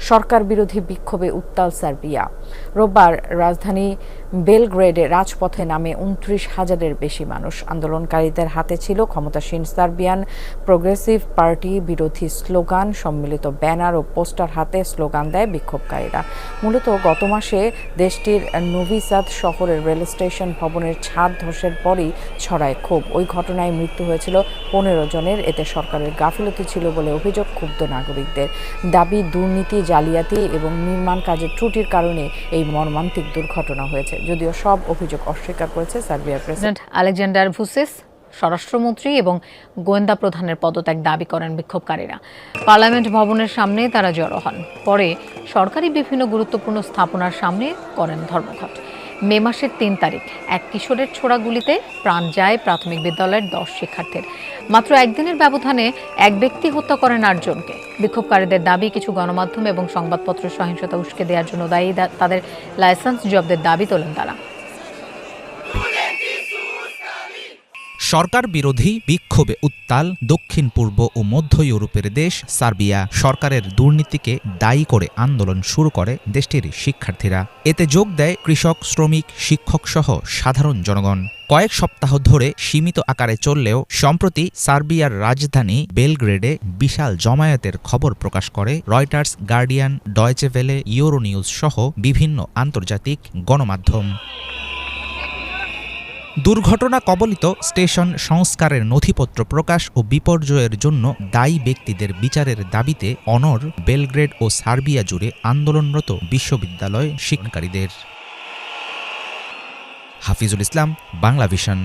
সরকার বিরোধী বিক্ষোভে উত্তাল সার্বিয়া। রোববার রাজধানী বেলগ্রেডে রাজপথে নামে ২৯,০০০-এর বেশি মানুষ। আন্দোলনকারীদের হাতে ছিল ক্ষমতাসীন সার্বিয়ান প্রোগ্রেসিভ পার্টি বিরোধী স্লোগান সম্মিলিত ব্যানার ও পোস্টার হাতে স্লোগান দেয় বিক্ষোভকারীরা। মূলত গত মাসে দেশটির নোভি সাদ শহরের রেল স্টেশন ভবনের ছাদ ধসের পরই ছড়ায় ক্ষোভ। ওই ঘটনায় মৃত্যু হয়েছিল ১৫ জনের। এতে সরকারের গাফিলতি ছিল বলে অভিযোগ ক্ষুব্ধ নাগরিকদের। দাবি, দুর্নীতি, জালিয়াতি এবং নির্মাণ কাজের ত্রুটির কারণে এই মর্মান্তিক দুর্ঘটনা হয়েছে। যদিও সব অভিযোগ অস্বীকার করেছে সার্বিয়ার প্রেসিডেন্ট আলেকজান্ডার ভুসিচ। স্বরাষ্ট্রমন্ত্রী এবং গোয়েন্দা প্রধানের পদত্যাগ দাবি করেন বিক্ষোভকারীরা। পার্লামেন্ট ভবনের সামনে তারা জড়ো হন। পরে সরকারি বিভিন্ন গুরুত্বপূর্ণ স্থাপনার সামনে করেন ধর্মঘট। মে মাসের ৩ তারিখ এক কিশোরের ছোড়া গুলিতে প্রাণ যায় প্রাথমিক বিদ্যালয়ের ১০ শিক্ষার্থীর। মাত্র একদিনের ব্যবধানে এক ব্যক্তি হত্যা করেন ৮ জনকে। বিক্ষোভকারীদের দাবি, কিছু গণমাধ্যম এবং সংবাদপত্র সহিংসতা উস্কে দেওয়ার জন্য দায়ী, তাদের লাইসেন্স জব্দের দাবি তোলেন তারা। সরকার বিরোধী বিক্ষোভে উত্তাল দক্ষিণ পূর্ব ও মধ্য ইউরোপের দেশ সার্বিয়া। সরকারের দুর্নীতিকে দায়ী করে আন্দোলন শুরু করে দেশটির শিক্ষার্থীরা। এতে যোগ দেয় কৃষক, শ্রমিক, শিক্ষক সহ সাধারণ জনগণ। কয়েক সপ্তাহ ধরে সীমিত আকারে চললেও সম্প্রতি সার্বিয়ার রাজধানী বেলগ্রেডে বিশাল জমায়েতের খবর প্রকাশ করে রয়টার্স, গার্ডিয়ান, ডয়চে ভেলে, ইউরোনিউজ সহ বিভিন্ন আন্তর্জাতিক গণমাধ্যম। দুর্ঘটনা কবলিত স্টেশন সংস্কারের নথিপত্র প্রকাশ ও বিপর্যয়ের জন্য দায়ী ব্যক্তিদের বিচারের দাবিতে অনড় বেলগ্রেড ও সার্বিয়া জুড়ে আন্দোলনরত বিশ্ববিদ্যালয় শিক্ষার্থীদের। হাফিজুল ইসলাম, বাংলা ভিশন।